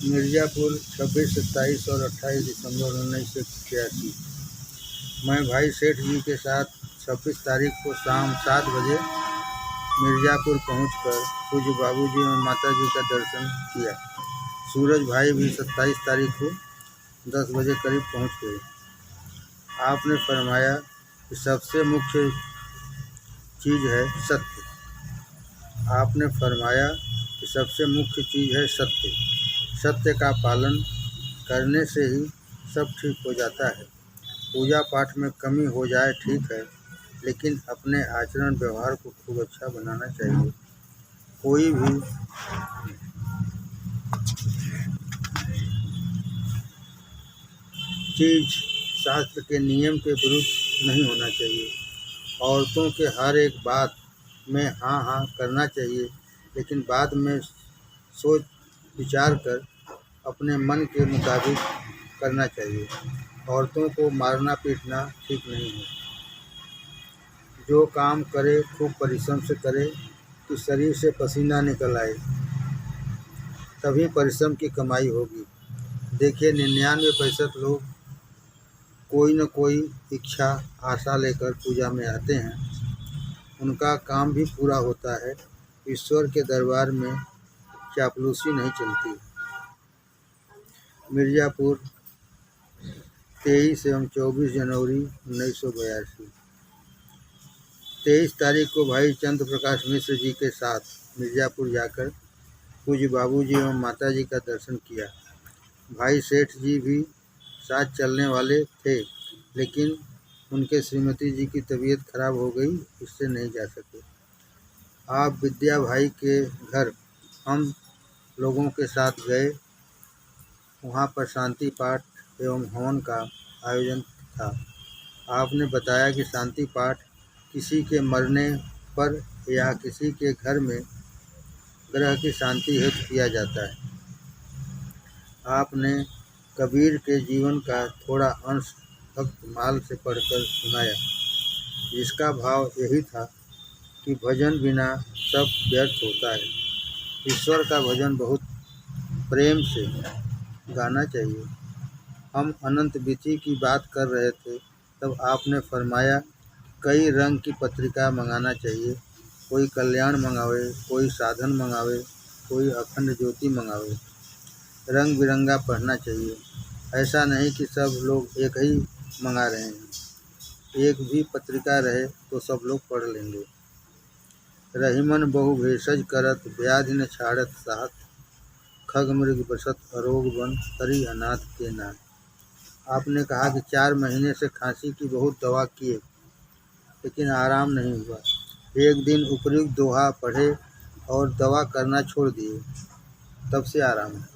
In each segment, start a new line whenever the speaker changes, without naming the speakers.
मिर्ज़ापुर 26, 27 और 28 दिसंबर 1981। मैं भाई सेठ जी के साथ 26 तारीख को शाम 7 बजे मिर्ज़ापुर पहुंचकर पूज्य बाबूजी और माताजी का दर्शन किया। सूरज भाई भी 27 तारीख को 10 बजे करीब पहुंच गए। आपने फरमाया कि सबसे मुख्य चीज़ है सत्य। आपने फरमाया कि सबसे मुख्य चीज़ है सत्य। सत्य का पालन करने से ही सब ठीक हो जाता है। पूजा पाठ में कमी हो जाए ठीक है, लेकिन अपने आचरण व्यवहार को खूब अच्छा बनाना चाहिए। कोई भी चीज़ शास्त्र के नियम के विरुद्ध नहीं होना चाहिए। औरतों के हर एक बात में हाँ हाँ करना चाहिए, लेकिन बाद में सोच विचार कर अपने मन के मुताबिक करना चाहिए। औरतों को मारना पीटना ठीक नहीं है। जो काम करे खूब परिश्रम से करे कि शरीर से पसीना निकल आए, तभी परिश्रम की कमाई होगी। देखिए 99% लोग कोई न कोई इच्छा आशा लेकर पूजा में आते हैं। उनका काम भी पूरा होता है। ईश्वर के दरबार में चापलूसी नहीं चलती। मिर्ज़ापुर 23 एवं 24 जनवरी 1982। 23 तारीख को भाई चंद्र प्रकाश मिश्र जी के साथ मिर्ज़ापुर जाकर पूज्य बाबूजी एवं माताजी का दर्शन किया। भाई सेठ जी भी साथ चलने वाले थे, लेकिन उनके श्रीमती जी की तबीयत खराब हो गई, इससे नहीं जा सके। आप विद्या भाई के घर हम लोगों के साथ गए। वहाँ पर शांति पाठ एवं हवन का आयोजन था। आपने बताया कि शांति पाठ किसी के मरने पर या किसी के घर में ग्रह की शांति हेतु किया जाता है। आपने कबीर के जीवन का थोड़ा अंश भक्त माल से पढ़कर सुनाया, जिसका भाव यही था कि भजन बिना सब व्यर्थ होता है। ईश्वर का भजन बहुत प्रेम से गाना चाहिए। हम अनंत विधि की बात कर रहे थे, तब आपने फरमाया कई रंग की पत्रिका मंगाना चाहिए। कोई कल्याण मंगावे, कोई साधन मंगावे, कोई अखंड ज्योति मंगावे। रंग बिरंगा पढ़ना चाहिए। ऐसा नहीं कि सब लोग एक ही मंगा रहे हैं। एक भी पत्रिका रहे तो सब लोग पढ़ लेंगे। रहीमन बहु भेषज करत, व्याधि न छाड़त साथ, खग मृग बसत अरोग बन, हरि अनाथ के नाथ। आपने कहा कि 4 महीने से खांसी की बहुत दवा किए, लेकिन आराम नहीं हुआ। एक दिन उपयुक्त दोहा पढ़े और दवा करना छोड़ दिए, तब से आराम है।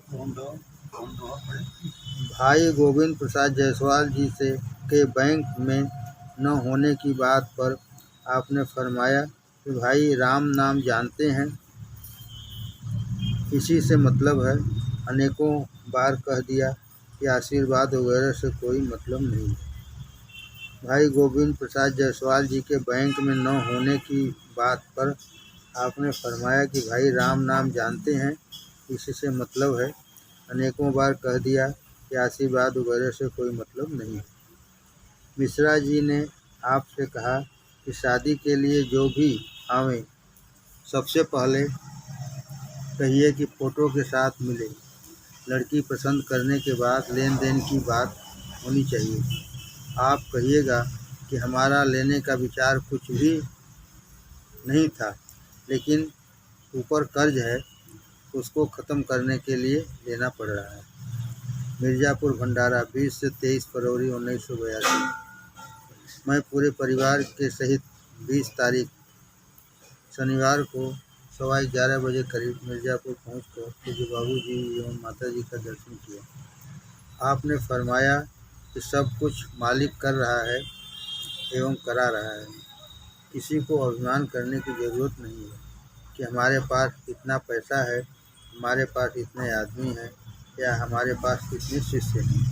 भाई गोविंद प्रसाद जायसवाल जी से के बैंक में न होने की बात पर आपने फरमाया कि भाई राम नाम जानते हैं, इसी से मतलब है। अनेकों बार कह दिया कि आशीर्वाद वगैरह से कोई मतलब नहीं है। भाई गोविंद प्रसाद जायसवाल जी के बैंक में न होने की बात पर आपने फरमाया कि भाई राम नाम जानते हैं, इसी से मतलब है। अनेकों बार कह दिया कि आशीर्वाद वगैरह से कोई मतलब नहीं है। मिश्रा जी ने आपसे कहा कि शादी के लिए जो भी आवे, सबसे पहले कहिए कि फ़ोटो के साथ मिले। लड़की पसंद करने के बाद लेन देन की बात होनी चाहिए। आप कहिएगा कि हमारा लेने का विचार कुछ भी नहीं था, लेकिन ऊपर कर्ज है, उसको ख़त्म करने के लिए लेना पड़ रहा है। मिर्ज़ापुर भंडारा 20 से 23 फरवरी 1982। मैं पूरे परिवार के सहित 20 तारीख शनिवार को 11:15 बजे करीब मिर्ज़ापुर पहुंचकर पूज्य बाबूजी एवं माताजी का दर्शन किया। आपने फरमाया कि सब कुछ मालिक कर रहा है एवं करा रहा है। किसी को अभिमान करने की ज़रूरत नहीं है कि हमारे पास इतना पैसा है, हमारे पास इतने आदमी हैं या हमारे पास इतने शिष्य हैं।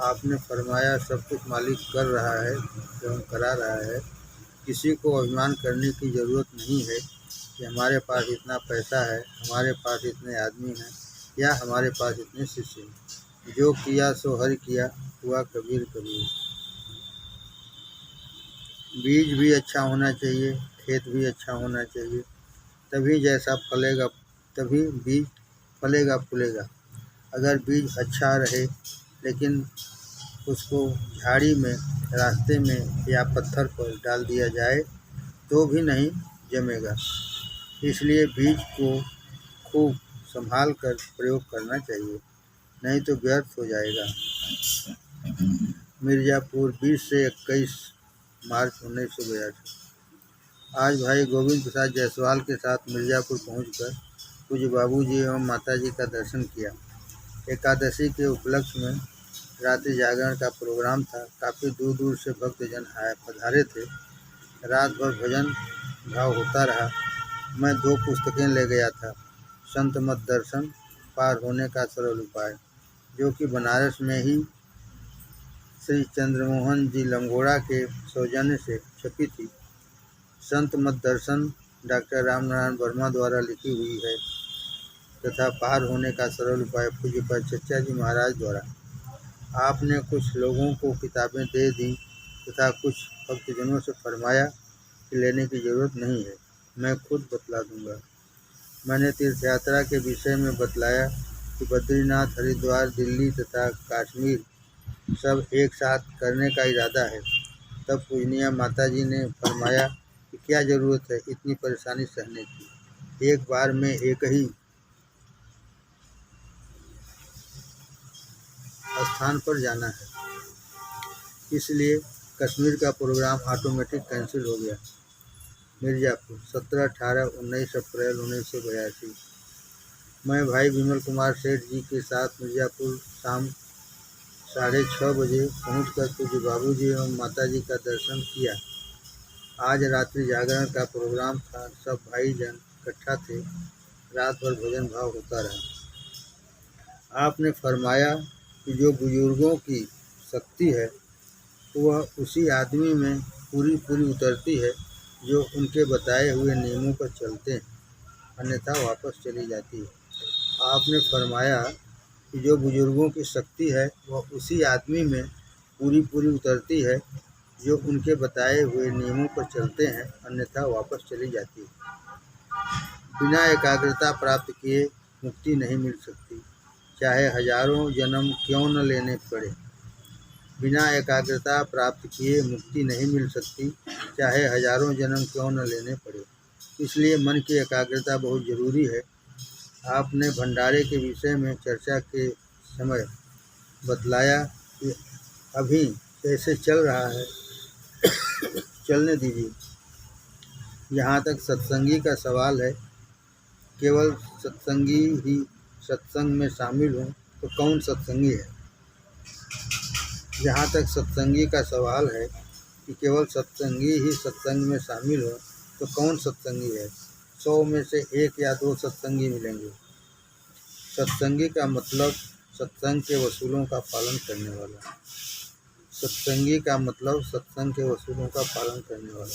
आपने फरमाया सब कुछ मालिक कर रहा है एवं करा रहा है। किसी को अभिमान करने की ज़रूरत नहीं है कि हमारे पास इतना पैसा है, हमारे पास इतने आदमी हैं या हमारे पास इतने शिष्य हैं। जो किया सो हरि किया, हुआ कबीर कबीर। बीज भी अच्छा होना चाहिए, खेत भी अच्छा होना चाहिए, तभी जैसा फलेगा, तभी बीज फलेगा फूलेगा। अगर बीज अच्छा रहे लेकिन उसको झाड़ी में, रास्ते में या पत्थर पर डाल दिया जाए तो भी नहीं जमेगा। इसलिए बीज को खूब संभाल कर प्रयोग करना चाहिए, नहीं तो व्यर्थ हो जाएगा। मिर्ज़ापुर 20 से 21 मार्च 1982। आज भाई गोविंद प्रसाद जायसवाल के साथ मिर्ज़ापुर पहुंचकर पूज्य बाबूजी एवं माताजी का दर्शन किया। एकादशी के उपलक्ष्य में रात्रि जागरण का प्रोग्राम था। काफ़ी दूर दूर से भक्तजन पधारे थे। रात भर भजन भाव होता रहा। मैं 2 पुस्तकें ले गया था, संत मत दर्शन, पार होने का सरल उपाय, जो कि बनारस में ही श्री चंद्रमोहन जी लंगोड़ा के सौजन्य से छपी थी। संत मत दर्शन डॉक्टर रामनारायण वर्मा द्वारा लिखी हुई है तथा पार होने का सरल उपाय पूज्यपाद चचा जी महाराज द्वारा। आपने कुछ लोगों को किताबें दे दी तथा कुछ भक्तजनों से फरमाया कि लेने की जरूरत नहीं है, मैं खुद बतला दूंगा। मैंने तीर्थ यात्रा के विषय में बतलाया कि बद्रीनाथ, हरिद्वार, दिल्ली तथा कश्मीर सब एक साथ करने का इरादा है। तब पूजनीय माताजी ने फरमाया कि क्या ज़रूरत है इतनी परेशानी सहने की, एक बार में एक ही स्थान पर जाना है। इसलिए कश्मीर का प्रोग्राम ऑटोमेटिक कैंसिल हो गया। मिर्ज़ापुर 17, 18, 19 अप्रैल 1982। मैं भाई विमल कुमार सेठ जी के साथ मिर्ज़ापुर शाम 6:30 बजे पहुंचकर पूज्य बाबूजी एवं माताजी का दर्शन किया। आज रात्रि जागरण का प्रोग्राम था, सब भाईजन इकट्ठा थे। रात भर भजन भाव होता रहा। आपने फरमाया कि जो बुजुर्गों की शक्ति है वह उसी आदमी में पूरी पूरी उतरती है जो उनके बताए हुए नियमों पर चलते हैं, अन्यथा वापस चली जाती है। आपने फरमाया कि जो बुजुर्गों की शक्ति है वह उसी आदमी में पूरी पूरी उतरती है जो उनके बताए हुए नियमों पर चलते हैं, अन्यथा वापस चली जाती है। बिना एकाग्रता प्राप्त किए मुक्ति नहीं मिल सकती, चाहे हजारों जन्म क्यों न लेने पड़े। बिना एकाग्रता प्राप्त किए मुक्ति नहीं मिल सकती, चाहे हजारों जन्म क्यों न लेने पड़े। इसलिए मन की एकाग्रता बहुत ज़रूरी है। आपने भंडारे के विषय में चर्चा के समय बतलाया कि अभी कैसे चल रहा है, चलने दीजिए। यहाँ तक सत्संगी का सवाल है, केवल सत्संगी ही सत्संग में शामिल हों तो कौन सत्संगी है। जहाँ तक सत्संगी का सवाल है कि केवल सत्संगी ही सत्संग में शामिल हो तो कौन सत्संगी है। 100 में से 1 या 2 सत्संगी मिलेंगे। सत्संगी का मतलब सत्संग के वसूलों का पालन करने वाला। सत्संगी का मतलब सत्संग के वसूलों का पालन करने वाला।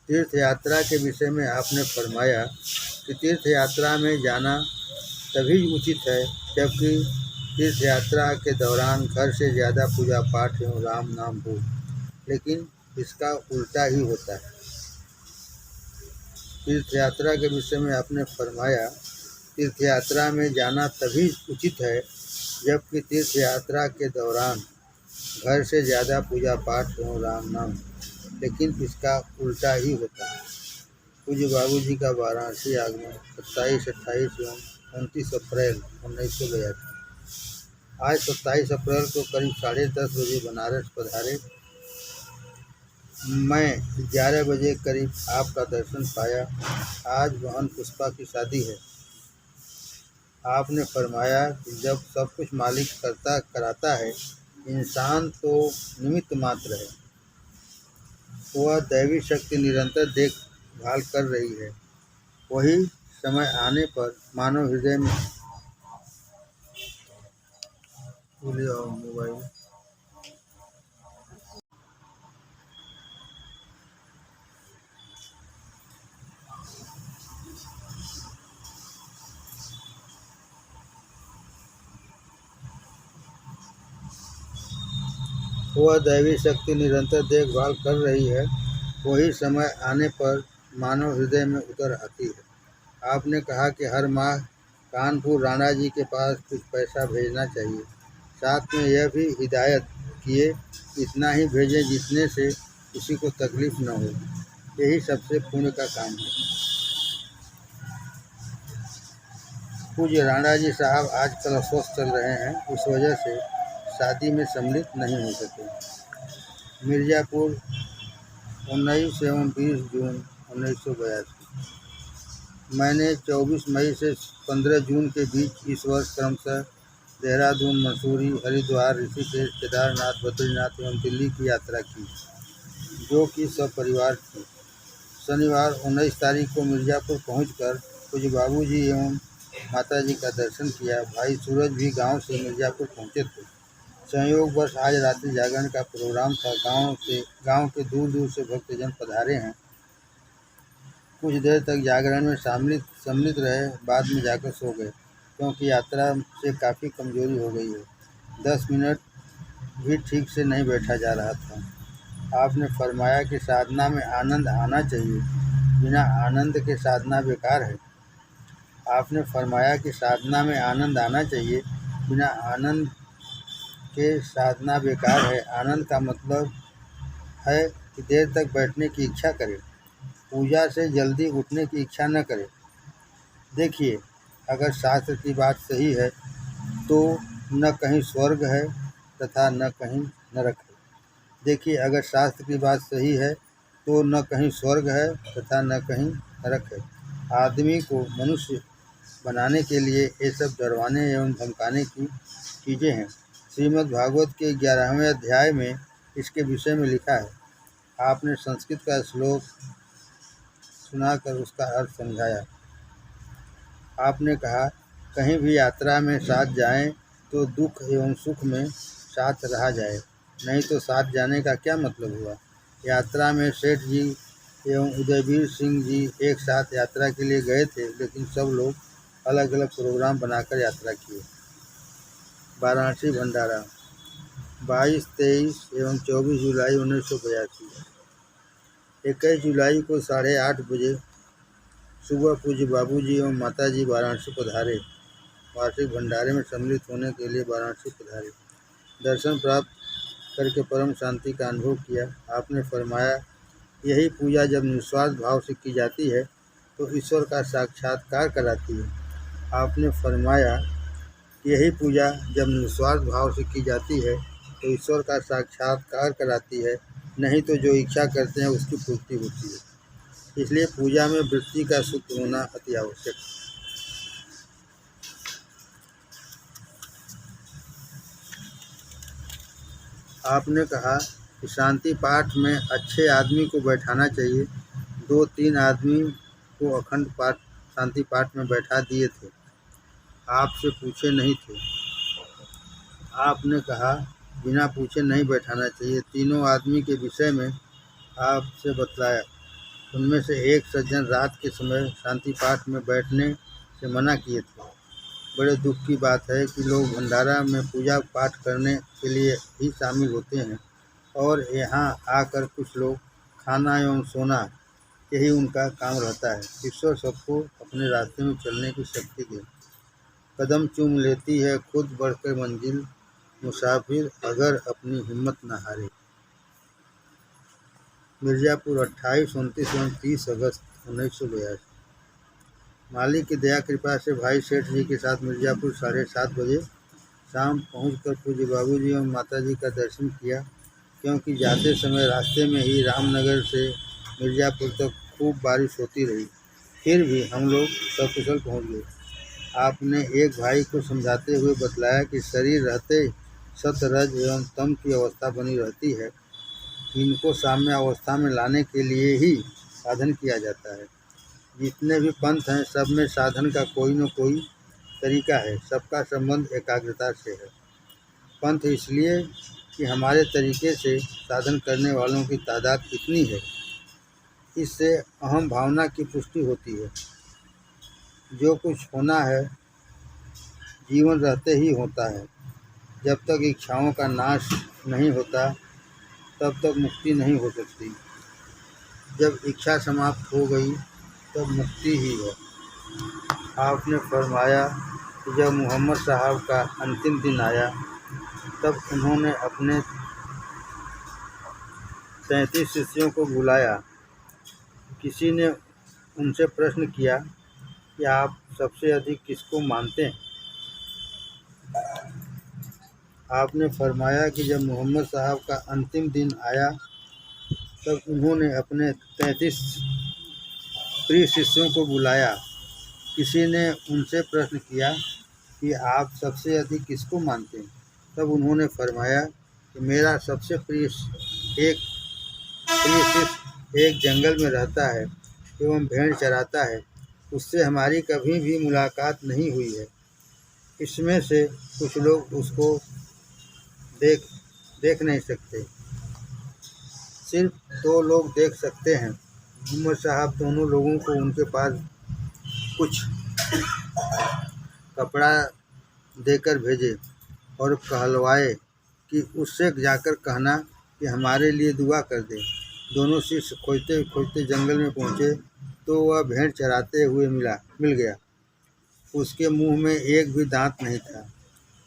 तीर्थ यात्रा के विषय में आपने फरमाया कि तीर्थ यात्रा में जाना तभी उचित है जबकि तीर्थ यात्रा के दौरान घर से ज़्यादा पूजा पाठ एवं राम नाम हो, लेकिन इसका उल्टा ही होता है। तीर्थ यात्रा के विषय में आपने फरमाया तीर्थ यात्रा में जाना तभी उचित है जबकि तीर्थ यात्रा के दौरान घर से ज़्यादा पूजा पाठ एवं राम नाम, लेकिन इसका उल्टा ही होता है। पूज्य बाबूजी का वाराणसी आगमन 27, 28 एवं 29 अप्रैल 1982। आज 27 अप्रैल को करीब 10:30 बजे बनारस पधारे। मैं 11 बजे करीब आपका दर्शन पाया। आज बहन पुष्पा की शादी है। आपने फरमाया कि जब सब कुछ मालिक कराता है, इंसान तो निमित्त मात्र है। वह दैवी शक्ति निरंतर देखभाल कर रही है। वही समय आने पर मानव हृदय में मोबाइल वह दैवी शक्ति निरंतर देखभाल कर रही है, वही समय आने पर मानव हृदय में उतर आती है। आपने कहा कि हर माह कानपुर राणा जी के पास कुछ पैसा भेजना चाहिए। साथ में यह भी हिदायत किए इतना ही भेजें जितने से किसी को तकलीफ न हो। यही सबसे पुण्य का काम है। पूज्य राणा जी साहब आजकल अस्वस्थ चल रहे हैं, इस वजह से शादी में सम्मिलित नहीं हो सके। मिर्ज़ापुर 19 एवं 20 जून 1982। मैंने 24 मई से 15 जून के बीच इस वर्ष क्रमशः देहरादून, मसूरी, हरिद्वार, ऋषिकेश, केदारनाथ, बद्रीनाथ एवं दिल्ली की यात्रा की, जो कि सब परिवार थी। शनिवार 19 तारीख को मिर्ज़ापुर पहुंचकर पूज्य बाबूजी एवं माताजी का दर्शन किया। भाई सूरज भी गांव से मिर्ज़ापुर पहुंचे थे। संयोगवश आज रात्रि जागरण का प्रोग्राम था। गांव के दूर दूर से भक्तजन पधारे हैं। कुछ देर तक जागरण में सम्मिलित रहे, बाद में जाकर सो गए, क्योंकि यात्रा से काफ़ी कमजोरी हो गई है। 10 मिनट भी ठीक से नहीं बैठा जा रहा था। आपने फरमाया कि साधना में आनंद आना चाहिए, बिना आनंद के साधना बेकार है। आपने फरमाया कि साधना में आनंद आना चाहिए, बिना आनंद के साधना बेकार है। आनंद का मतलब है कि देर तक बैठने की इच्छा करें, पूजा से जल्दी उठने की इच्छा न करें। देखिए, अगर शास्त्र की बात सही है तो न कहीं स्वर्ग है तथा न कहीं नरक है। देखिए, अगर शास्त्र की बात सही है तो न कहीं स्वर्ग है तथा न कहीं नरक है। आदमी को मनुष्य बनाने के लिए ये सब डरवाने एवं धमकाने की चीज़ें हैं। श्रीमद् भागवत के 11वें अध्याय में इसके विषय में लिखा है। आपने संस्कृत का श्लोक सुनाकर उसका अर्थ समझाया। आपने कहा, कहीं भी यात्रा में साथ जाएं तो दुख एवं सुख में साथ रहा जाए, नहीं तो साथ जाने का क्या मतलब हुआ। यात्रा में सेठ जी एवं उदयवीर सिंह जी एक साथ यात्रा के लिए गए थे, लेकिन सब लोग अलग अलग प्रोग्राम बनाकर यात्रा किए। वाराणसी भंडारा 22, 23 एवं 24 जुलाई 1982। 21 जुलाई को 8:30 बजे सुबह पूज्य बाबूजी एवं माताजी वाराणसी पधारे। वार्षिक भंडारे में सम्मिलित होने के लिए वाराणसी पधारे। दर्शन प्राप्त करके परम शांति का अनुभव किया। आपने फरमाया, यही पूजा जब निस्वार्थ भाव से की जाती है तो ईश्वर का साक्षात्कार कराती है। आपने फरमाया, यही पूजा जब निस्वार्थ भाव से की जाती है तो ईश्वर का साक्षात्कार कराती है, नहीं तो जो इच्छा करते हैं उसकी पूर्ति होती है। इसलिए पूजा में वृत्ति का शुद्ध होना अति आवश्यक है। आपने कहा कि शांति पाठ में अच्छे आदमी को बैठाना चाहिए। 2-3 आदमी को अखंड पाठ शांति पाठ में बैठा दिए थे, आपसे पूछे नहीं थे। आपने कहा, बिना पूछे नहीं बैठाना चाहिए। 3 आदमी के विषय में आपसे बतलाया। उनमें से एक सज्जन रात के समय शांति पाठ में बैठने से मना किए थे। बड़े दुख की बात है कि लोग भंडारा में पूजा पाठ करने के लिए ही शामिल होते हैं और यहाँ आकर कुछ लोग खाना एवं सोना, यही उनका काम रहता है। ईश्वर सबको अपने रास्ते में चलने की शक्ति दे। कदम चूम लेती है खुद बढ़कर मंजिल, मुसाफिर अगर अपनी हिम्मत न हारे। मिर्ज़ापुर 28, 29 एवं 30 अगस्त 1982। मालिक की दया कृपा से भाई सेठ जी के साथ मिर्ज़ापुर 7:30 बजे शाम पहुंचकर पूज्य बाबूजी एवं माताजी का दर्शन किया, क्योंकि जाते समय रास्ते में ही रामनगर से मिर्ज़ापुर तक खूब बारिश होती रही। फिर भी हम लोग सकुशल पहुंच गए। आपने एक भाई को समझाते हुए बतलाया कि शरीर रहते सत, रज एवं तम की अवस्था बनी रहती है। इनको साम्य अवस्था में लाने के लिए ही साधन किया जाता है। जितने भी पंथ हैं, सब में साधन का कोई न कोई तरीका है। सबका संबंध एकाग्रता से है। पंथ इसलिए कि हमारे तरीके से साधन करने वालों की तादाद कितनी है, इससे अहम भावना की पुष्टि होती है। जो कुछ होना है जीवन रहते ही होता है। जब तक इच्छाओं का नाश नहीं होता तब तक मुक्ति नहीं हो सकती। जब इच्छा समाप्त हो गई तब मुक्ति ही है। आपने फरमाया कि जब मोहम्मद साहब का अंतिम दिन आया तब उन्होंने अपने 33 शिष्यों को बुलाया। किसी ने उनसे प्रश्न किया कि आप सबसे अधिक किसको मानते हैं? आपने फरमाया कि जब मोहम्मद साहब का अंतिम दिन आया तब उन्होंने अपने 33 प्रिय शिष्यों को बुलाया। किसी ने उनसे प्रश्न किया कि आप सबसे अधिक किसको मानते हैं? तब उन्होंने फरमाया कि मेरा सबसे प्रिय शिष्य एक जंगल में रहता है एवं भेड़ चराता है। उससे हमारी कभी भी मुलाकात नहीं हुई है। इसमें से कुछ लोग उसको देख नहीं सकते, सिर्फ 2 लोग देख सकते हैं। मोहम्मद साहब दोनों लोगों को उनके पास कुछ कपड़ा देकर भेजे और कहलवाए कि उससे जाकर कहना कि हमारे लिए दुआ कर दे। दोनों शिष्य खोजते खोजते जंगल में पहुँचे तो वह भेड़ चराते हुए मिल गया। उसके मुंह में एक भी दांत नहीं था।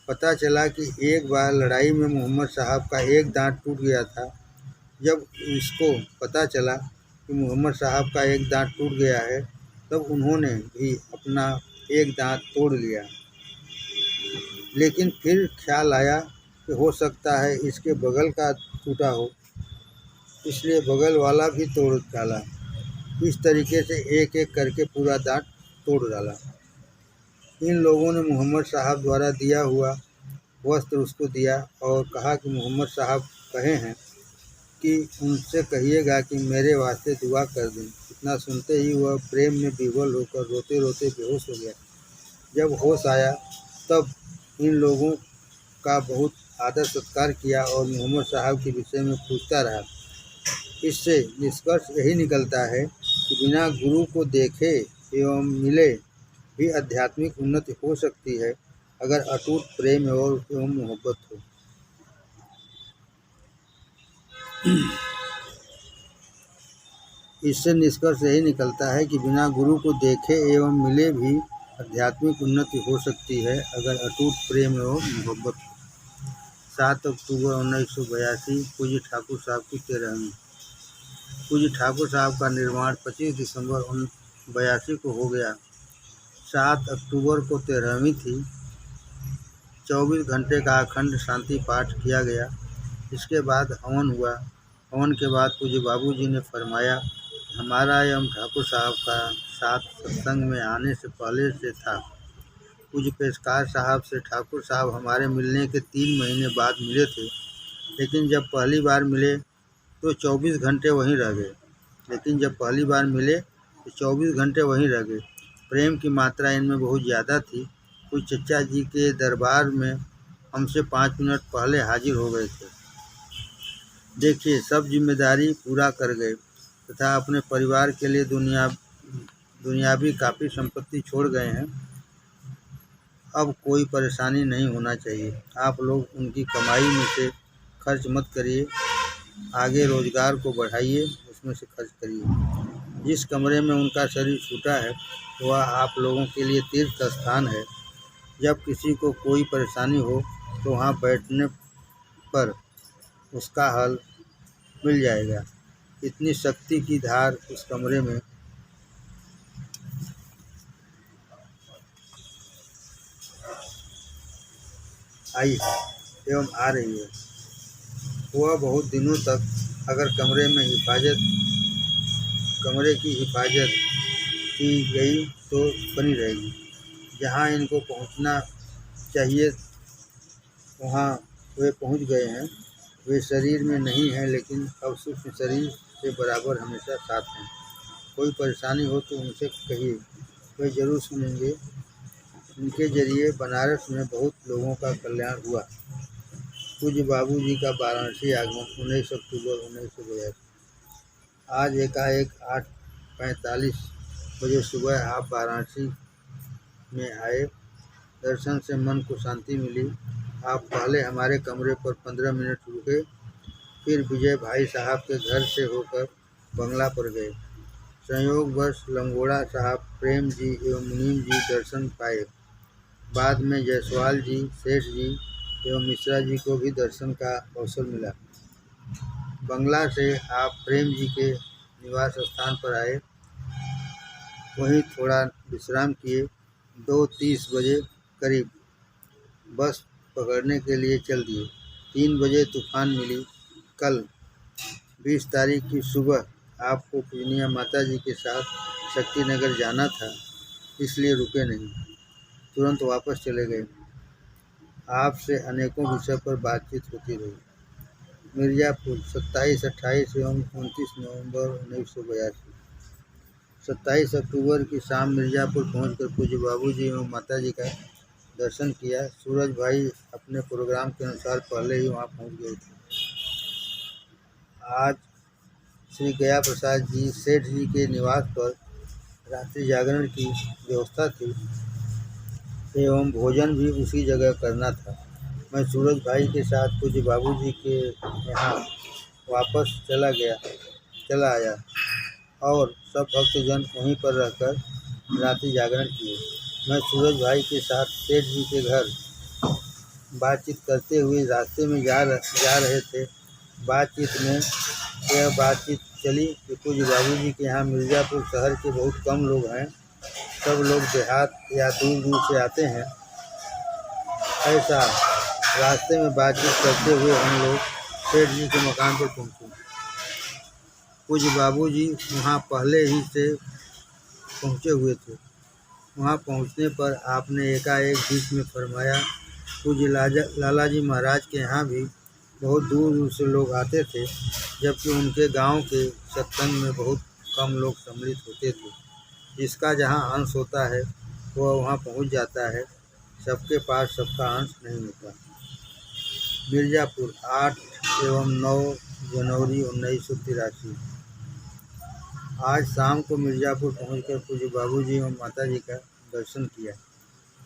पता चला कि एक बार लड़ाई में मोहम्मद साहब का एक दांत टूट गया था। जब इसको पता चला कि मोहम्मद साहब का एक दांत टूट गया है तब उन्होंने भी अपना एक दांत तोड़ लिया। लेकिन फिर ख्याल आया कि हो सकता है इसके बगल का टूटा हो, इसलिए बगल वाला भी तोड़ डाला। इस तरीके से एक एक करके पूरा दांत तोड़ डाला। इन लोगों ने मोहम्मद साहब द्वारा दिया हुआ वस्त्र उसको दिया और कहा कि मोहम्मद साहब कहे हैं कि उनसे कहिएगा कि मेरे वास्ते दुआ कर दें। इतना सुनते ही वह प्रेम में विह्वल होकर रोते रोते बेहोश हो गया। जब होश आया तब इन लोगों का बहुत आदर सत्कार किया और मोहम्मद साहब के विषय में पूछता रहा। इससे निष्कर्ष यही निकलता है कि बिना गुरु को देखे एवं मिले भी आध्यात्मिक उन्नति हो सकती है, अगर अटूट प्रेम एवं मोहब्बत हो। इससे निष्कर्ष यही निकलता है कि बिना गुरु को देखे एवं मिले भी आध्यात्मिक उन्नति हो सकती है, अगर अटूट प्रेम एवं मोहब्बत हो। 7 अक्टूबर 1982 पूज्य ठाकुर साहब की 13वीं। पूज्य ठाकुर साहब का निर्माण 25 दिसंबर 1982 को हो गया। 7 अक्टूबर को 13वीं थी। 24 घंटे का अखंड शांति पाठ किया गया। इसके बाद हवन हुआ। हवन के बाद पूज्य बाबूजी ने फरमाया, हमारा एवं ठाकुर साहब का साथ सत्संग में आने से पहले से था। पूज्य पेशकार साहब से ठाकुर साहब हमारे मिलने के 3 महीने बाद मिले थे, लेकिन जब पहली बार मिले तो 24 घंटे वहीं रह गए। प्रेम की मात्रा इनमें बहुत ज़्यादा थी। कुछ चचा जी के दरबार में हमसे 5 मिनट पहले हाजिर हो गए थे। देखिए, सब जिम्मेदारी पूरा कर गए तथा अपने परिवार के लिए दुनियावी काफ़ी संपत्ति छोड़ गए हैं। अब कोई परेशानी नहीं होना चाहिए। आप लोग उनकी कमाई में से खर्च मत करिए, आगे रोजगार को बढ़ाइए, उसमें से खर्च करिए। जिस कमरे में उनका शरीर छूटा है वह आप लोगों के लिए तीर्थ स्थान है। जब किसी को कोई परेशानी हो तो वहाँ बैठने पर उसका हल मिल जाएगा। इतनी शक्ति की धार उस कमरे में आई है एवं आ रही है। वह बहुत दिनों तक अगर कमरे की हिफाजत की गई तो बनी रहेगी। जहाँ इनको पहुँचना चाहिए वहाँ वे पहुँच गए हैं। वे शरीर में नहीं हैं, लेकिन अब सूक्ष्म शरीर के बराबर हमेशा साथ हैं। कोई परेशानी हो तो उनसे कहिए, वे जरूर सुनेंगे। इनके जरिए बनारस में बहुत लोगों का कल्याण हुआ। पूज्य बाबूजी का वाराणसी आगमन 19 अक्टूबर 1982। आज एकाएक 8:45 बजे सुबह आप वाराणसी में आए। दर्शन से मन को शांति मिली। आप पहले हमारे कमरे पर 15 मिनट रुके फिर विजय भाई साहब के घर से होकर बंगला पर गए। संयोगवश लंगोड़ा साहब, प्रेम जी एवं मुनीम जी दर्शन पाए। बाद में जायसवाल जी, सेठ जी एवं मिश्रा जी को भी दर्शन का अवसर मिला। बंगला से आप प्रेम जी के निवास स्थान पर आए, वहीं थोड़ा विश्राम किए। 2:30 बजे करीब बस पकड़ने के लिए चल दिए। 3 बजे तूफान मिली। कल 20 तारीख की सुबह आपको पूजनीय माता जी के साथ शक्तिनगर जाना था, इसलिए रुके नहीं, तुरंत वापस चले गए। आपसे अनेकों विषय पर बातचीत होती रही। मिर्ज़ापुर 27, 28 एवं 29 नवंबर 1982। 27 अक्टूबर की शाम मिर्ज़ापुर पहुंचकर पूज्य बाबूजी एवं माताजी का दर्शन किया। सूरज भाई अपने प्रोग्राम के अनुसार पहले ही वहां पहुंच गए थे। आज श्री गया प्रसाद जी, सेठ जी के निवास पर रात्रि जागरण की व्यवस्था थी एवं भोजन भी उसी जगह करना था। मैं सूरज भाई के साथ पूज्य बाबूजी के यहाँ वापस चला आया और सब भक्तजन वहीं पर रहकर रात्रि जागरण किए। मैं सूरज भाई के साथ सेठ जी के घर बातचीत करते हुए रास्ते में जा रहे थे। बातचीत में यह बातचीत चली कि पूज्य बाबूजी के यहाँ मिर्ज़ापुर शहर के बहुत कम लोग हैं, सब लोग देहात या दूर दूर से आते हैं। ऐसा रास्ते में बातचीत करते हुए हम लोग सेठ जी के मकान पर पहुँचे। पूज्य बाबूजी वहाँ पहले ही से पहुँचे हुए थे। वहाँ पहुँचने पर आपने एकाएक बीच में फरमाया, पूज्य लालाजी महाराज के यहाँ भी बहुत दूर दूर से लोग आते थे, जबकि उनके गांव के सत्संग में बहुत कम लोग सम्मिलित होते थे। जिसका जहाँ अंश होता है वह वहाँ पहुँच जाता है, सबके पास सबका अंश नहीं होता। मिर्ज़ापुर 8 एवं 9 जनवरी 1983। आज शाम को मिर्ज़ापुर पहुंचकर पूज्य बाबूजी एवं माताजी का दर्शन किया।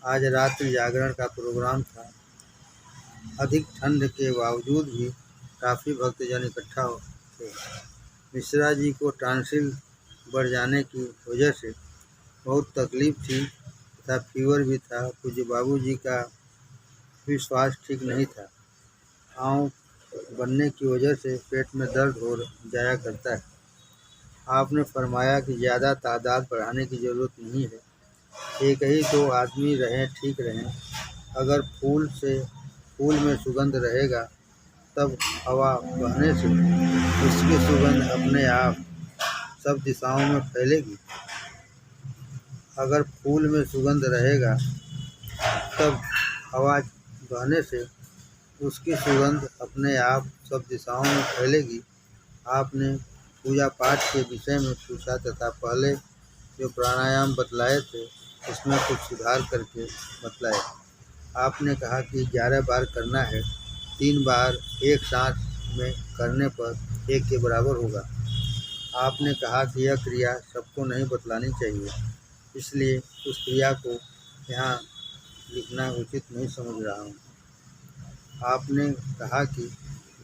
आज रात्रि जागरण का प्रोग्राम था। अधिक ठंड के बावजूद भी काफ़ी भक्तजन इकट्ठा थे। मिश्रा जी को टॉन्सिल बढ़ जाने की वजह से बहुत तकलीफ थी तथा फीवर भी था। पूज्य बाबूजी का भी स्वास्थ्य ठीक नहीं था। आँव बनने की वजह से पेट में दर्द हो जाया करता है। आपने फरमाया कि ज़्यादा तादाद बढ़ाने की ज़रूरत नहीं है, एक ही 2 आदमी रहें, ठीक रहें। अगर फूल में सुगंध रहेगा तब हवा बहने से उसकी सुगंध अपने आप सब दिशाओं में फैलेगी। अगर फूल में सुगंध रहेगा तब हवा बहने से उसकी सुगंध अपने आप सब दिशाओं में फैलेगी। आपने पूजा पाठ के विषय में पूछा तथा पहले जो प्राणायाम बतलाए थे उसमें कुछ सुधार करके बतलाए। आपने कहा कि 11 बार करना है, 3 बार एक सांस में करने पर 1 के बराबर होगा। आपने कहा कि यह क्रिया सबको नहीं बतलानी चाहिए, इसलिए उस क्रिया को यहाँ लिखना उचित नहीं समझ रहा हूँ। आपने कहा कि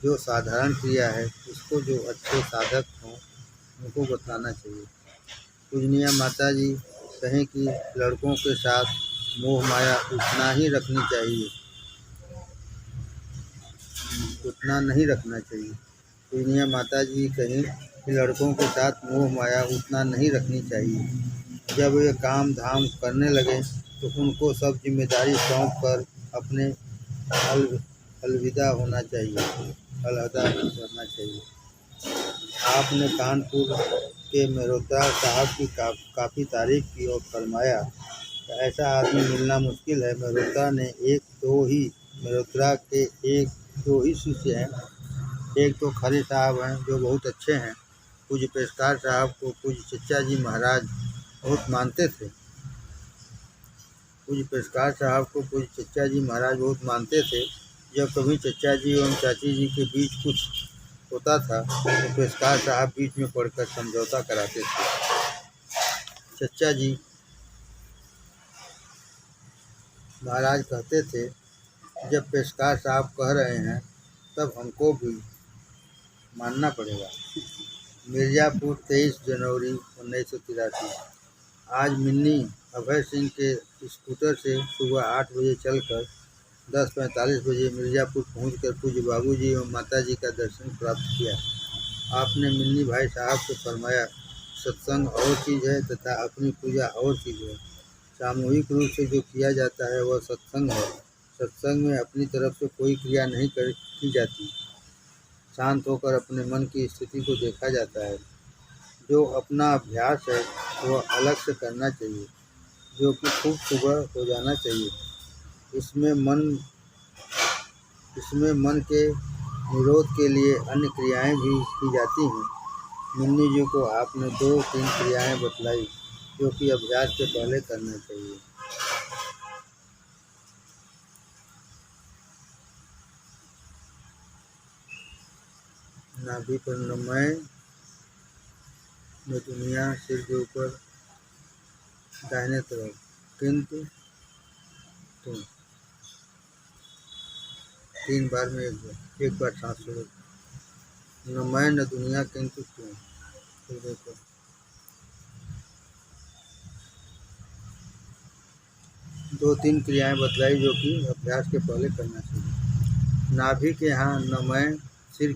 जो साधारण क्रिया है उसको जो अच्छे साधक हों उनको बतलाना चाहिए। पूजनीय माता जी कहें कि लड़कों के साथ मोह माया उतना नहीं रखना चाहिए। पूजनीय माता जी कहें कि लड़कों के साथ मोह माया उतना नहीं रखनी चाहिए। जब वे काम धाम करने लगे तो उनको सब जिम्मेदारी सौंप कर अपने अलविदा होना चाहिए। आपने कानपुर के मेहरोत्रा साहब की काफ़ी तारीफ की और फरमाया कि ऐसा आदमी मिलना मुश्किल है। मेहरोत्रा के एक दो ही शिष्य हैं। एक तो खरे साहब हैं जो बहुत अच्छे हैं। पूज्य पेशकार साहब को पूज्य चचा जी महाराज बहुत मानते थे। पूज्य पेशकार साहब को पूज्य चचा जी महाराज बहुत मानते थे। जब कभी चचा जी एवं चाची जी के बीच कुछ होता था तो पेशकार साहब बीच में पड़कर समझौता कराते थे। चचा जी महाराज कहते थे, जब पेशकार साहब कह रहे हैं तब हमको भी मानना पड़ेगा। मिर्ज़ापुर 23 जनवरी 1983। आज मिन्नी अभय सिंह के स्कूटर से सुबह 8 बजे चलकर 10:45 बजे मिर्ज़ापुर पहुंचकर पूज्य बाबूजी एवं माताजी का दर्शन प्राप्त किया। आपने मिन्नी भाई साहब से फरमाया, सत्संग और चीज़ है तथा अपनी पूजा और चीज़ है। सामूहिक रूप से जो किया जाता है वह सत्संग है। सत्संग में अपनी तरफ से कोई क्रिया नहीं की जाती। शांत होकर अपने मन की स्थिति को देखा जाता है। जो अपना अभ्यास है वह अलग से करना चाहिए, जो कि खूब सुबह हो जाना चाहिए। इसमें मन के निरोध के लिए अन्य क्रियाएं भी की जाती हैं। मिन्नी जी को आपने 2-3 क्रियाएं बतलाई जो कि अभ्यास के पहले करना चाहिए। नाभि पर मैं दुनिया सिर के ऊपर दाहिने तरफ, किंतु तुम 3 बार में एक बार सांस छोड़ो। न मैं न दुनिया किंतु तुम। फिर देखो 2-3 क्रियाएं बतलाई जो कि अभ्यास के पहले करना चाहिए। नाभि के यहाँ न मैं, सिर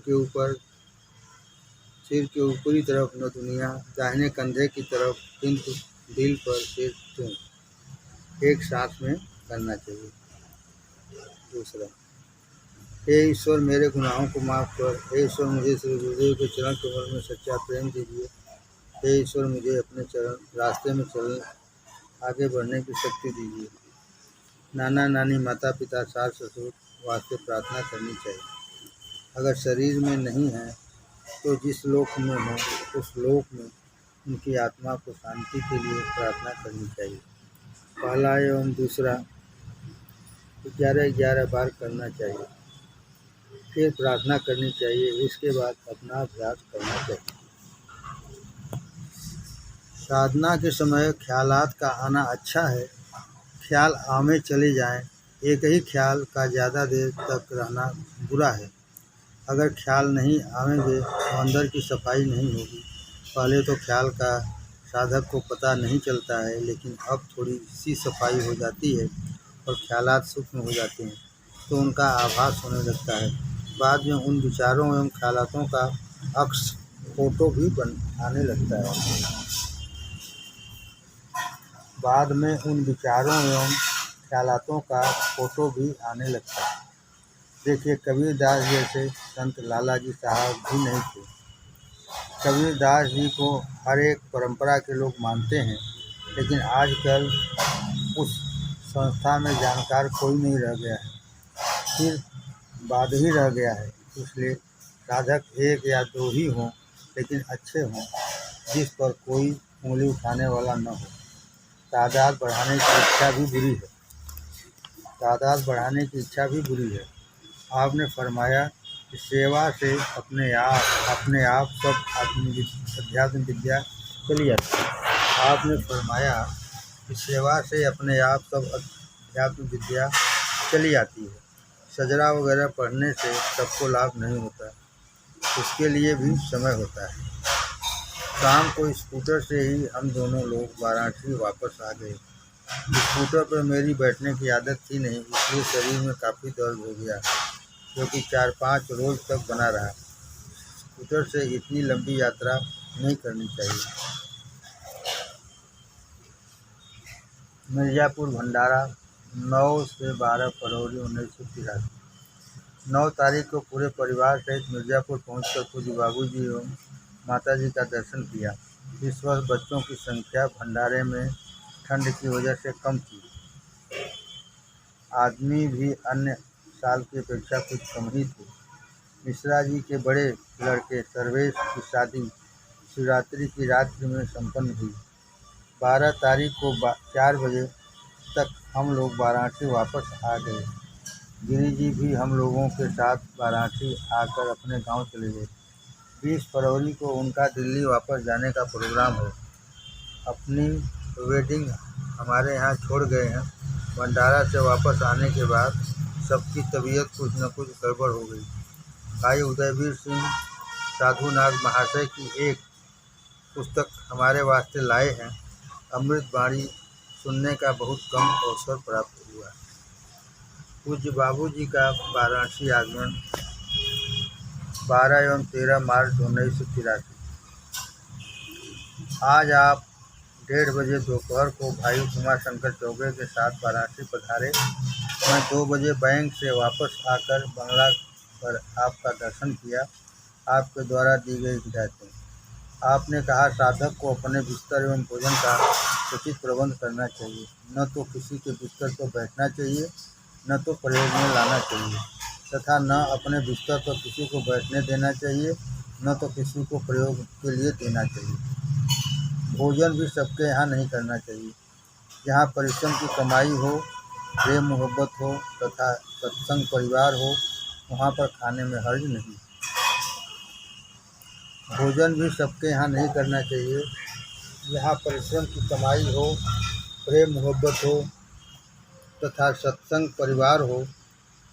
के ऊपरी तरफ न दुनिया, दाहिने कंधे की तरफ किंतु दिल पर सिर तुम। एक सांस में करना चाहिए। दूसरा, हे ईश्वर मेरे गुनाहों को माफ़ कर। हे ईश्वर मुझे श्री गुरुदेव के चरण कमल में सच्चा प्रेम दीजिए। हे ईश्वर मुझे अपने रास्ते में चलने आगे बढ़ने की शक्ति दीजिए। नाना नानी माता पिता सास ससुर वास्ते प्रार्थना करनी चाहिए। अगर शरीर में नहीं है तो जिस लोक में हो उस लोक में उनकी आत्मा को शांति के लिए प्रार्थना करनी चाहिए। पहला एवं दूसरा 11-11 बार करना चाहिए। फिर प्रार्थना करनी चाहिए। इसके बाद अपना अभ्यास करना चाहिए। साधना के समय ख्यालात का आना अच्छा है। ख्याल आमे चले जाएं। एक ही ख्याल का ज़्यादा देर तक रहना बुरा है। अगर ख्याल नहीं आवेंगे तो अंदर की सफाई नहीं होगी। पहले तो ख्याल का साधक को पता नहीं चलता है, लेकिन अब थोड़ी सी सफाई हो जाती है और ख्यालात सूक्ष्म हो जाते हैं तो उनका आभास होने लगता है। बाद में उन विचारों एवं ख्यालातों का अक्स फोटो भी आने लगता है। बाद में उन विचारों एवं ख्यालातों का फोटो भी आने लगता है। देखिए, कबीरदास जैसे संत लाला जी साहब भी नहीं थे। कबीरदास जी को हर एक परंपरा के लोग मानते हैं, लेकिन आजकल उस संस्था में जानकार कोई नहीं रह गया है, फिर बाद ही रह गया है। इसलिए साधक 1 या 2 ही हों, लेकिन अच्छे हों, जिस पर कोई उंगली उठाने वाला न हो। तादाद बढ़ाने की इच्छा भी बुरी है। आपने फरमाया कि सेवा से अपने आप सब अध्यात्म विद्या चली जाती है। आपने फरमाया कि सेवा से अपने आप सब अध्यात्म विद्या चली आती है। सजरा वगैरह पढ़ने से सबको लाभ नहीं होता, उसके लिए भी समय होता है। शाम को स्कूटर से ही हम दोनों लोग वाराणसी वापस आ गए। स्कूटर पर मेरी बैठने की आदत थी नहीं, इसलिए शरीर में काफ़ी दर्द हो गया, जो कि 4-5 रोज तक बना रहा। स्कूटर से इतनी लंबी यात्रा नहीं करनी चाहिए। मिर्ज़ापुर भंडारा 9 से 12 फरवरी 1983। 9 तारीख को पूरे परिवार सहित मिर्ज़ापुर पहुंचकर पूज्य बाबूजी एवं माताजी का दर्शन किया। इस वर्ष बच्चों की संख्या भंडारे में ठंड की वजह से कम थी। आदमी भी अन्य साल की अपेक्षा कुछ कम ही थे। मिश्रा जी के बड़े लड़के सर्वेश की शादी शिवरात्रि की रात्रि में संपन्न हुई। 12 तारीख को 4 बजे तक हम लोग वाराणसी वापस आ गए। गिरी जी भी हम लोगों के साथ वाराणसी आकर अपने गांव चले गए। 20 फरवरी को उनका दिल्ली वापस जाने का प्रोग्राम है। अपनी वेडिंग हमारे यहाँ छोड़ गए हैं। भंडारा से वापस आने के बाद सबकी तबीयत कुछ न कुछ गड़बड़ हो गई। भाई उदयवीर सिंह साधुनाग महाशय की एक पुस्तक हमारे वास्ते लाए हैं। अमृत वाणी सुनने का बहुत कम अवसर प्राप्त हुआ। पूज्य बाबूजी का वाराणसी आगमन 12 एवं 13 मार्च 1983। आज आप 1:30 बजे दोपहर को भाई उमाशंकर चौबे के साथ वाराणसी पधारे। मैं 2 बजे बैंक से वापस आकर बंगला पर आपका दर्शन किया। आपके द्वारा दी गई हिदायतें। आपने कहा साधक को अपने बिस्तर एवं भोजन का उचित प्रबंध करना चाहिए। न तो किसी के बिस्तर पर बैठना चाहिए, न तो प्रयोग में लाना चाहिए, तथा न अपने बिस्तर पर किसी को बैठने देना चाहिए, न तो किसी को प्रयोग के लिए देना चाहिए। भोजन भी सबके यहाँ नहीं करना चाहिए। जहाँ परिश्रम की कमाई हो, प्रेम मोहब्बत हो तथा सत्संग परिवार हो, वहाँ पर खाने में हर्ज नहीं। भोजन भी सबके यहाँ नहीं करना चाहिए। जहाँ परिश्रम की कमाई हो, प्रेम मोहब्बत हो तथा सत्संग परिवार हो,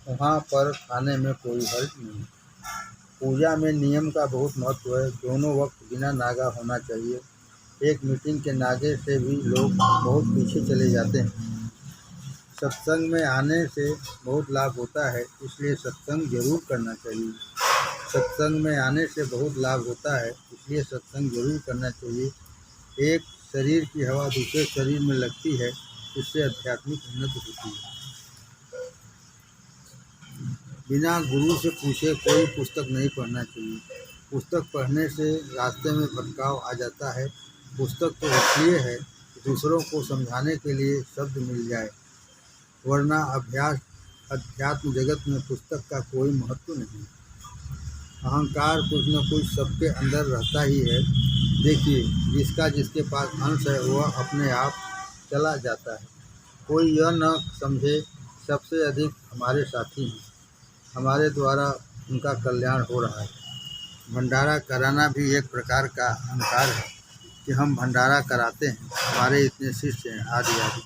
वहाँ पर खाने में कोई हर्ज नहीं। पूजा में नियम का बहुत महत्व है। दोनों वक्त बिना नागा होना चाहिए। एक मीटिंग के नागे से भी लोग बहुत पीछे चले जाते हैं। सत्संग में आने से बहुत लाभ होता है, इसलिए सत्संग जरूर करना चाहिए। सत्संग में आने से बहुत लाभ होता है, इसलिए सत्संग जरूर करना चाहिए। एक शरीर की हवा दूसरे शरीर में लगती है, इससे आध्यात्मिक उन्नति होती है। बिना गुरु से पूछे कोई पुस्तक नहीं पढ़ना चाहिए। पुस्तक पढ़ने से रास्ते में भटकाव आ जाता है। पुस्तक तो इसलिए है कि दूसरों को समझाने के लिए शब्द मिल जाए, वरना अध्यात्म जगत में पुस्तक का कोई महत्व नहीं। अहंकार कुछ न कुछ सबके अंदर रहता ही है। देखिए, जिसका जिसके पास अंश है वह अपने आप चला जाता है। कोई यह न समझे सबसे अधिक हमारे साथी हैं, हमारे द्वारा उनका कल्याण हो रहा है। भंडारा कराना भी एक प्रकार का अहंकार है कि हम भंडारा कराते हैं, हमारे इतने शिष्य हैं आदि आदि।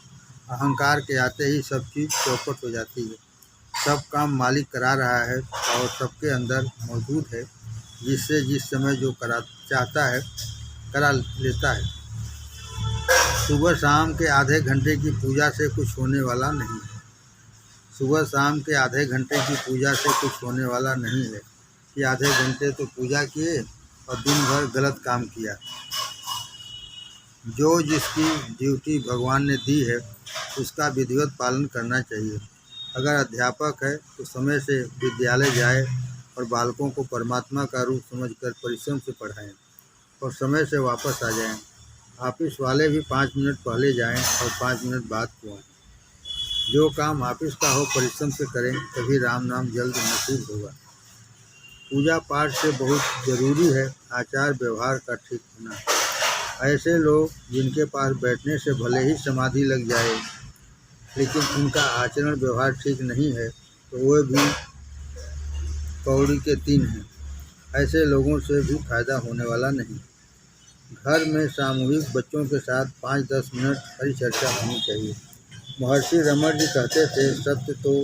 अहंकार के आते ही सब चीज़ चौपट हो जाती है। सब काम मालिक करा रहा है और सबके अंदर मौजूद है, जिससे जिस समय जो करा चाहता है करा लेता है। सुबह शाम के आधे घंटे की पूजा से कुछ होने वाला नहीं है। सुबह शाम के आधे घंटे की पूजा से कुछ होने वाला नहीं है कि आधे घंटे तो पूजा किए और दिन भर गलत काम किया। जो जिसकी ड्यूटी भगवान ने दी है उसका विधिवत पालन करना चाहिए। अगर अध्यापक है तो समय से विद्यालय जाए और बालकों को परमात्मा का रूप समझकर परिश्रम से पढ़ाएं और समय से वापस आ जाएं। ऑफिस वाले भी 5 मिनट पहले जाएं और 5 मिनट बाद को आएं। जो काम ऑफिस का हो परिश्रम से करें, तभी राम नाम जल्द नसीब होगा। पूजा पाठ से बहुत ज़रूरी है आचार व्यवहार का ठीक होना। ऐसे लोग जिनके पास बैठने से भले ही समाधि लग जाए, लेकिन उनका आचरण व्यवहार ठीक नहीं है, तो वे भी कौड़ी के 3 हैं। ऐसे लोगों से भी फायदा होने वाला नहीं। घर में सामूहिक बच्चों के साथ 5-10 मिनट हरी चर्चा होनी चाहिए। महर्षि रमण जी कहते थे, सत्य तो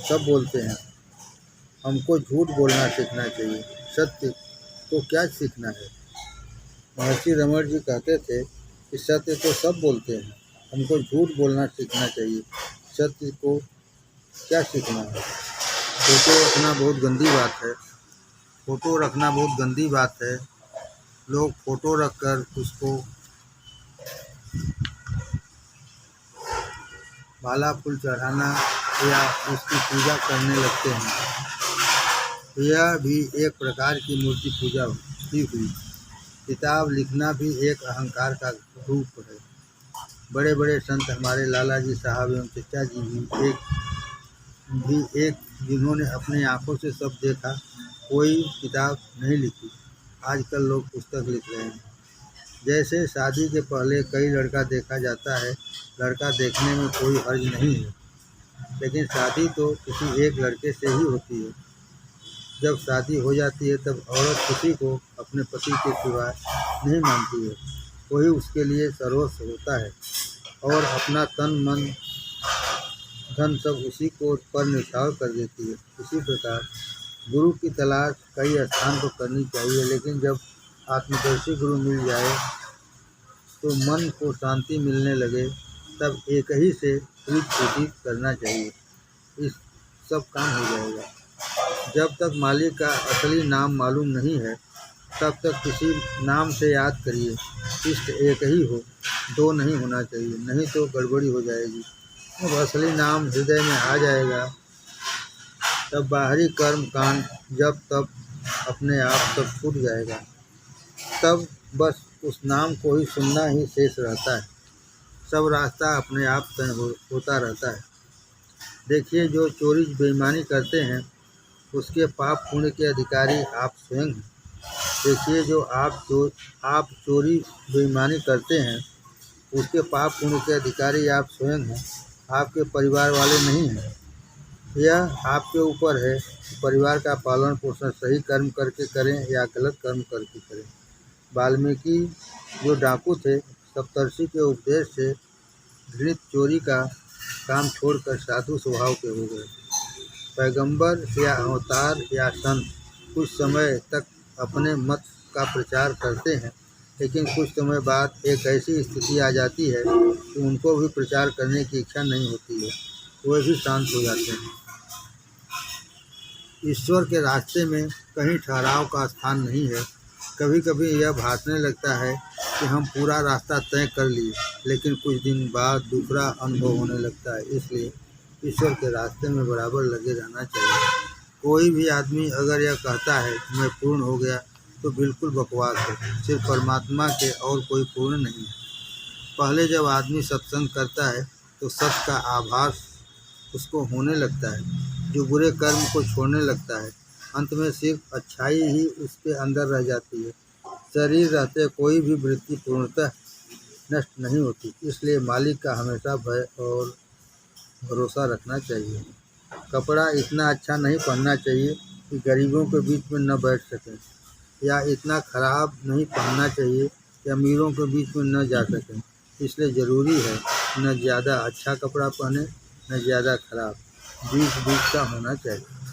सब बोलते हैं, हमको झूठ बोलना सीखना चाहिए। सत्य को क्या सीखना है? महर्षि रमण जी कहते थे कि सत्य तो सब बोलते हैं, हमको झूठ बोलना सीखना चाहिए। सत्य को क्या सीखना है? फोटो रखना बहुत गंदी बात है। फोटो रखना बहुत गंदी बात है। लोग फोटो रखकर उसको माला फूल चढ़ाना या उसकी पूजा करने लगते हैं। यह भी एक प्रकार की मूर्ति पूजा ही हुई। किताब लिखना भी एक अहंकार का रूप है। बड़े बड़े संत हमारे लाला जी साहब एवं चचा जी भी एक जिन्होंने अपने आँखों से सब देखा, कोई किताब नहीं लिखी। आजकल लोग पुस्तक लिख रहे हैं। जैसे शादी के पहले कई लड़का देखा जाता है, लड़का देखने में कोई हर्ज नहीं है, लेकिन शादी तो किसी एक लड़के से ही होती है। जब शादी हो जाती है तब औरत किसी को अपने पति के सिवा नहीं मानती है। वही उसके लिए सर्वस्व होता है और अपना तन मन धन सब उसी को पर न्यौछावर कर देती है। इसी प्रकार गुरु की तलाश कई स्थान पर करनी चाहिए, लेकिन जब आत्मदर्शी गुरु मिल जाए तो मन को शांति मिलने लगे, तब एक ही से पूरी करना चाहिए। इस सब काम हो जाएगा। जब तक मालिक का असली नाम मालूम नहीं है, तब तक किसी नाम से याद करिए। इष्ट एक ही हो, दो नहीं होना चाहिए, नहीं तो गड़बड़ी हो जाएगी। जब असली नाम हृदय में आ जाएगा, तब बाहरी कर्म कांड जब तब अपने आप सब छूट जाएगा। तब बस उस नाम को ही सुनना ही शेष रहता है। सब रास्ता अपने आप तय होता रहता है। देखिए, जो चोरी बेईमानी करते हैं, उसके पाप पुण्य के अधिकारी आप स्वयं हैं। देखिए, जो आप चोरी बेईमानी करते हैं, उसके पाप पुण्य के अधिकारी आप स्वयं हैं, आपके परिवार वाले नहीं हैं। यह आपके ऊपर है कि परिवार का पालन पोषण सही कर्म करके करें या गलत कर्म करके करें। वाल्मीकि जो डाकू थे, सप्तर्षि के उपदेश से घृणित चोरी का काम छोड़कर साधु स्वभाव के हो गए। पैगंबर या अवतार या संत कुछ समय तक अपने मत का प्रचार करते हैं, लेकिन कुछ समय बाद एक ऐसी स्थिति आ जाती है कि उनको भी प्रचार करने की इच्छा नहीं होती है, वे भी शांत हो जाते हैं। ईश्वर के रास्ते में कहीं ठहराव का स्थान नहीं है। कभी कभी यह भासने लगता है कि हम पूरा रास्ता तय कर लिए, लेकिन कुछ दिन बाद दूसरा अनुभव होने लगता है। इसलिए ईश्वर के रास्ते में बराबर लगे रहना चाहिए। कोई भी आदमी अगर यह कहता है कि मैं पूर्ण हो गया, तो बिल्कुल बकवास है। सिर्फ परमात्मा के और कोई पूर्ण नहीं है। पहले जब आदमी सत्संग करता है तो सत्य का आभास उसको होने लगता है, जो बुरे कर्म को छोड़ने लगता है। अंत में सिर्फ अच्छाई ही उसके अंदर रह जाती है। शरीर रहते कोई भी वृत्ति पूर्णतः नष्ट नहीं होती। इसलिए मालिक का हमेशा भय और भरोसा रखना चाहिए। कपड़ा इतना अच्छा नहीं पहनना चाहिए कि गरीबों के बीच में न बैठ सकें, या इतना खराब नहीं पहनना चाहिए कि अमीरों के बीच में न जा सकें। इसलिए ज़रूरी है न ज़्यादा अच्छा कपड़ा पहने, न ज़्यादा खराब, बीच बीच का होना चाहिए।